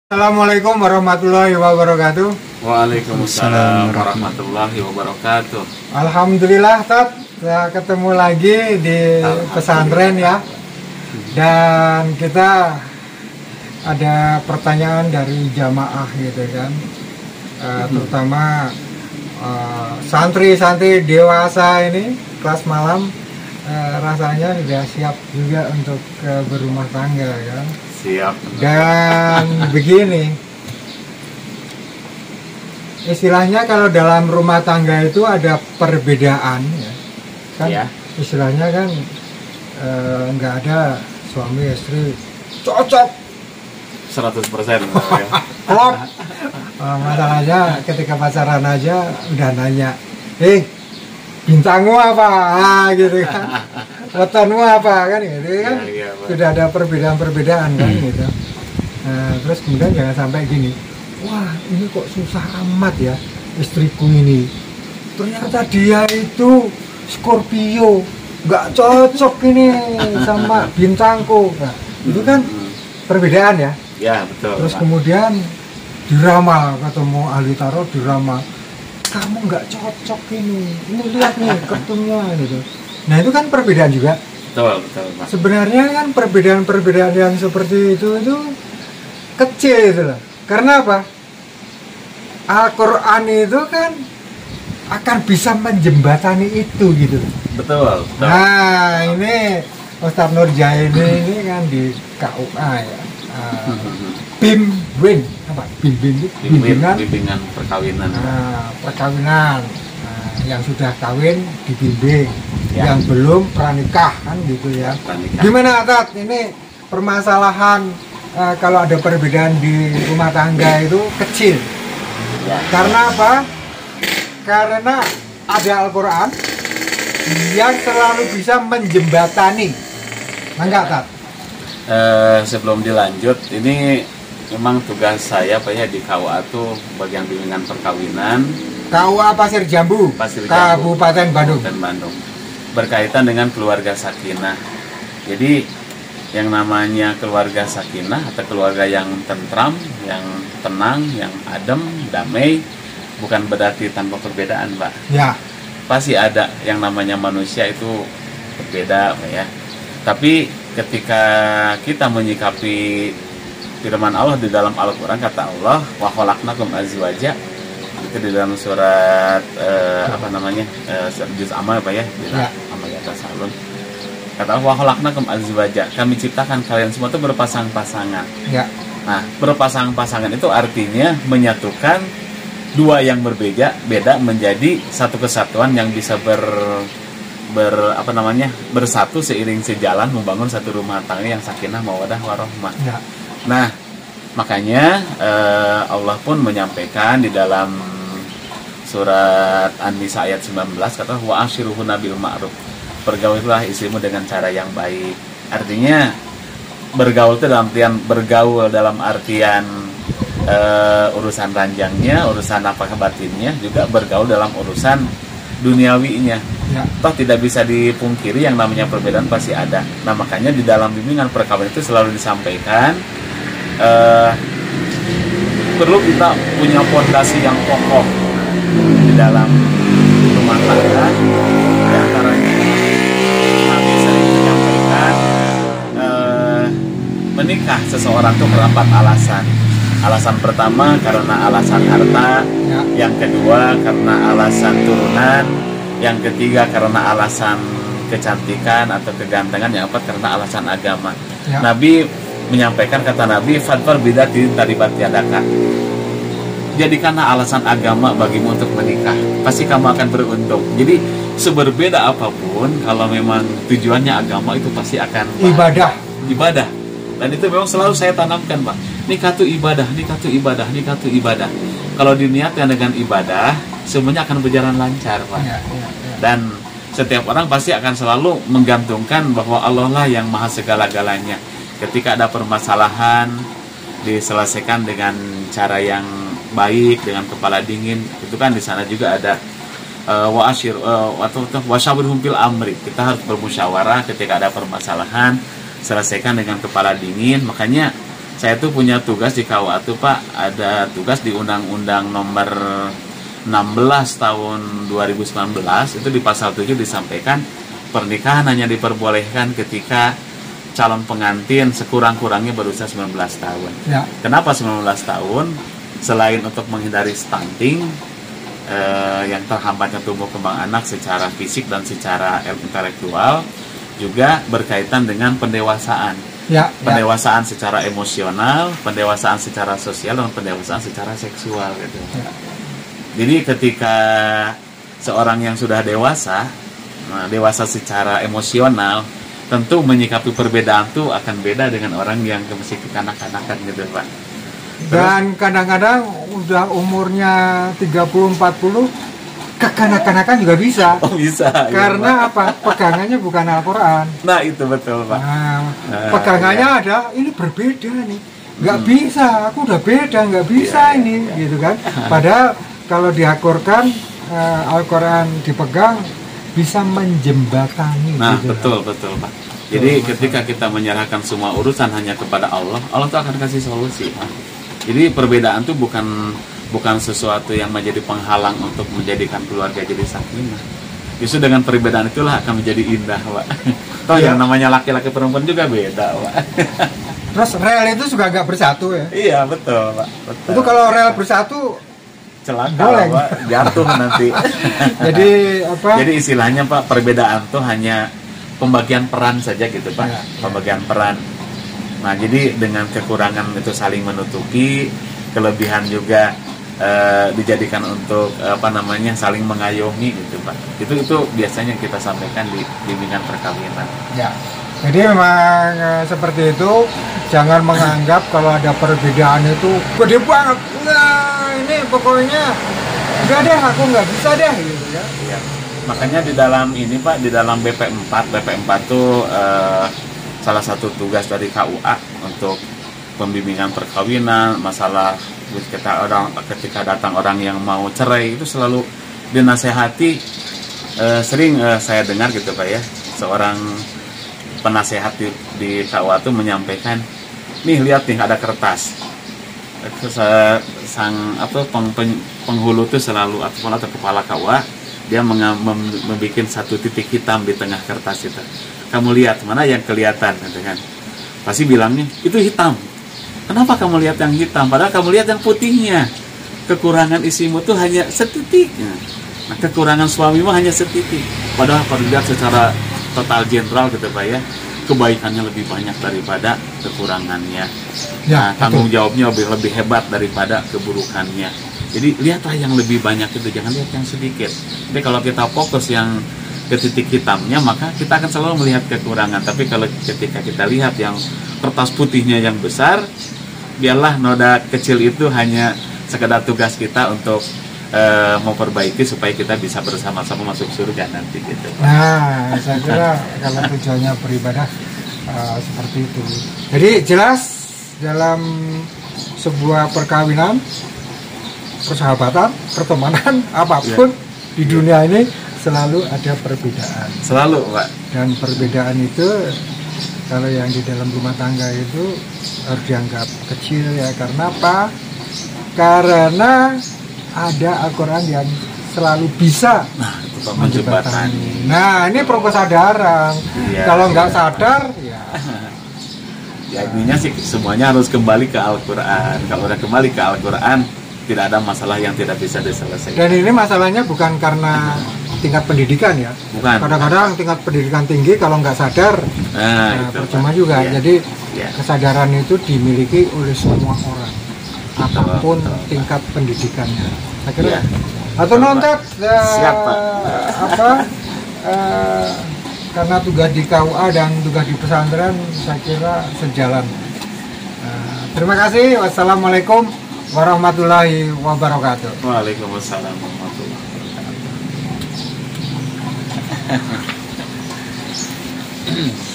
Assalamualaikum warahmatullahi wabarakatuh. Waalaikumsalam warahmatullahi wabarakatuh. Alhamdulillah, Tat, kita ketemu lagi di pesantren ya. Dan kita ada pertanyaan dari jamaah gitu kan, terutama santri-santri dewasa ini kelas malam, rasanya sudah siap juga untuk berumah tangga kan. Siap. Dan begini, istilahnya kalau dalam rumah tangga itu ada perbedaan ya, kan Ya. Istilahnya kan nggak ada suami istri cocok 100% ya. klop. Masalahnya ketika pacaran aja udah nanya, bintangmu apa, gitu kan, wetonmu apa, kan gitu kan. Iya, Sudah ada perbedaan-perbedaan kan gitu. Nah, terus kemudian jangan sampai gini, wah ini kok susah amat ya istriku ini, ternyata dia itu Scorpio, nggak cocok ini sama bintangku. Nah, itu kan perbedaan ya. Ya, betul. Terus Pak. kemudian diramal, ketemu ahli tarot diramal, kamu nggak cocok ini lihat nih ketumnya gitu. Nah itu kan perbedaan juga. Betul, Pak. Sebenarnya kan perbedaan-perbedaan yang seperti itu kecil itu loh. Karena apa? Al-Quran itu kan akan bisa menjembatani itu gitu. Betul. Nah ini Ustadz Nurjaini ini kan di KUA ya. Bimbing apa? Bimbingan perkawinan. Perkawinan. Yang sudah kawin dibimbing, Ya. yang belum pranikah kan gitu ya. Pranikah. Gimana Tat? Ini permasalahan kalau ada perbedaan di rumah tangga itu kecil. Ya. Karena apa? Karena ada Al-Quran yang selalu bisa menjembatani. Enggak, Tat? Sebelum dilanjut, ini memang tugas saya Pak ya di KUA tuh bagian bimbingan perkawinan KUA Pasir Jambu, Kabupaten Bandung. Berkaitan dengan keluarga sakinah. Jadi yang namanya keluarga sakinah atau keluarga yang tentram, yang tenang, yang adem, damai, bukan berarti tanpa perbedaan, Pak. Ya. Pasti ada yang namanya manusia itu berbeda, Pak ya. Tapi ketika kita menyikapi firman Allah di dalam Al-Quran, kata Allah, wa khalaqnakum azwaja, itu di dalam surat juz Amal Pak ya, Amal ya Tasalun. Kata Allah, wa khalaqnakum azwaja, kami ciptakan kalian semua itu berpasang-pasangan. Ya. Nah, berpasang-pasangan itu artinya menyatukan dua yang beda menjadi satu kesatuan yang bisa bersatu seiring sejalan membangun satu rumah tangga yang sakinah mawaddah warahmah. Ya. Nah, makanya Allah pun menyampaikan di dalam surat An-Nisa ayat 19, kata wa ashiruhunna bil ma'ruf, bergaulilah istrimu dengan cara yang baik. Artinya bergaul itu dalam artian urusan ranjangnya, urusan apakah batinnya, juga bergaul dalam urusan duniawinya. Ya. Toh tidak bisa dipungkiri yang namanya perbedaan pasti ada. Nah, makanya di dalam bimbingan perkawinan itu selalu disampaikan perlu kita punya fondasi yang kokoh di dalam rumah tangga. Di antaranya kami sering menyampaikan menikah seseorang itu berempat alasan. Alasan pertama karena alasan harta, Ya. yang kedua karena alasan turunan, yang ketiga karena alasan kecantikan atau kegantengan, yang keempat karena alasan agama. Ya. Nabi menyampaikan, kata Nabi, fadfar bidati taribat yadaka, jadikanlah alasan agama bagimu untuk menikah, pasti kamu akan beruntung. Jadi seberbeda apapun, kalau memang tujuannya agama, itu pasti akan ibadah. Dan itu memang selalu saya tanamkan, Pak. Nikah itu ibadah, nikah itu ibadah, nikah itu ibadah. Kalau diniatkan dengan ibadah, semuanya akan berjalan lancar, Pak. Ya. Dan setiap orang pasti akan selalu menggantungkan bahwa Allah lah yang maha segala-galanya. Ketika ada permasalahan, diselesaikan dengan cara yang baik, dengan kepala dingin. Itu kan di sana juga ada wasyawirhum fil amri. Kita harus bermusyawarah ketika ada permasalahan, selesaikan dengan kepala dingin. Makanya saya tuh punya tugas di KUA tuh Pak, ada tugas di Undang-Undang Nomor 16 tahun 2019, itu di pasal 7 disampaikan pernikahan hanya diperbolehkan ketika calon pengantin sekurang-kurangnya berusia 19 tahun. Ya. Kenapa 19 tahun? Selain untuk menghindari stunting, yang terhambatnya tumbuh kembang anak secara fisik dan secara intelektual, juga berkaitan dengan pendewasaan. Ya, Pendewasaan secara emosional, pendewasaan secara sosial, dan pendewasaan secara seksual gitu. Ya. Jadi ketika seorang yang sudah dewasa, dewasa secara emosional, tentu menyikapi perbedaan tuh akan beda dengan orang yang masih kekanak-kanakan gitu Pak. Dan kadang-kadang udah umurnya 30-40 kekanak-kanakan juga bisa. Oh bisa. Karena apa? Pegangannya bukan Al-Quran. Nah itu betul Pak. Nah, pegangannya ada, ini berbeda nih. Nggak bisa, aku udah beda, nggak bisa ini, gitu kan. Padahal kalau diakurkan, Al-Quran dipegang, bisa menjembatani. Nah gitu betul Pak. Jadi ketika kita menyerahkan semua urusan hanya kepada Allah, Allah tuh akan kasih solusi Pak. Jadi perbedaan tuh bukan sesuatu yang menjadi penghalang untuk menjadikan keluarga jadi sakinah. Justru dengan perbedaan itulah akan menjadi indah Pak. Toh yang namanya laki-laki perempuan juga beda Pak. Terus rel itu juga nggak bersatu ya? Iya betul Pak. Betul. Itu kalau rel bersatu celaka Pak, jatuh nanti. Jadi apa? Jadi istilahnya Pak, perbedaan tuh hanya pembagian peran saja gitu Pak. Ya, Pembagian peran. Nah jadi dengan kekurangan itu saling menutupi, kelebihan juga dijadikan untuk saling mengayomi gitu Pak. Itu biasanya kita sampaikan di bimbingan perkawinan. Ya. Jadi memang seperti itu, jangan menganggap kalau ada perbedaan itu gede banget. Nah, ini pokoknya enggak deh, aku nggak bisa deh gitu ya. Iya. Makanya di dalam ini Pak, di dalam BP4 tuh salah satu tugas dari KUA untuk pembimbingan perkawinan, masalah ketika datang orang yang mau cerai itu selalu dinasehati. Sering saya dengar gitu Pak ya, seorang penasehat di KUA itu menyampaikan, nih lihat nih ada kertas. Penghulu itu selalu atau kepala KUA, dia membuat satu titik hitam di tengah kertas itu. Kamu lihat mana yang kelihatan, gitu kan? Pasti bilangnya itu hitam. Kenapa kamu lihat yang hitam? Padahal kamu lihat yang putihnya. Kekurangan isimu tuh hanya setitik. Nah, kekurangan suamimu hanya setitik. Padahal kalau dilihat secara total jenderal gitu Pak ya, kebaikannya lebih banyak daripada kekurangannya. Ya, nah, tanggung jawabnya lebih hebat daripada keburukannya. Jadi lihatlah yang lebih banyak itu, jangan lihat yang sedikit. Jadi kalau kita fokus yang ke titik hitamnya, maka kita akan selalu melihat kekurangan. Tapi kalau ketika kita lihat yang kertas putihnya yang besar, biarlah noda kecil itu hanya sekedar tugas kita untuk memperbaiki supaya kita bisa bersama-sama masuk surga nanti gitu. Nah, saya kira kalau tujuannya beribadah seperti itu. Jadi jelas dalam sebuah perkawinan, persahabatan, pertemanan, apapun di dunia ini selalu ada perbedaan. Selalu Pak. Dan perbedaan itu kalau yang di dalam rumah tangga itu harus dianggap kecil ya. Karena apa? Karena ada Al-Quran yang selalu bisa menjembatani. Nah, ini perlu kesadaran. Kalau nggak sadar, ya intinya sih semuanya harus kembali ke Al-Quran. Kalau udah kembali ke Al-Quran, tidak ada masalah yang tidak bisa diselesaikan. Dan ini masalahnya bukan karena tingkat pendidikan ya. Bukan. Kadang-kadang tingkat pendidikan tinggi kalau nggak sadar, percuma juga. Jadi kesadaran itu dimiliki oleh semua orang, apapun tingkat pendidikannya. Saya kira. Atau nonton siapa? Karena tugas di KUA dan tugas di pesantren, saya kira sejalan. Terima kasih. Wassalamualaikum warahmatullahi wabarakatuh. Waalaikumsalam warahmatullahi wabarakatuh.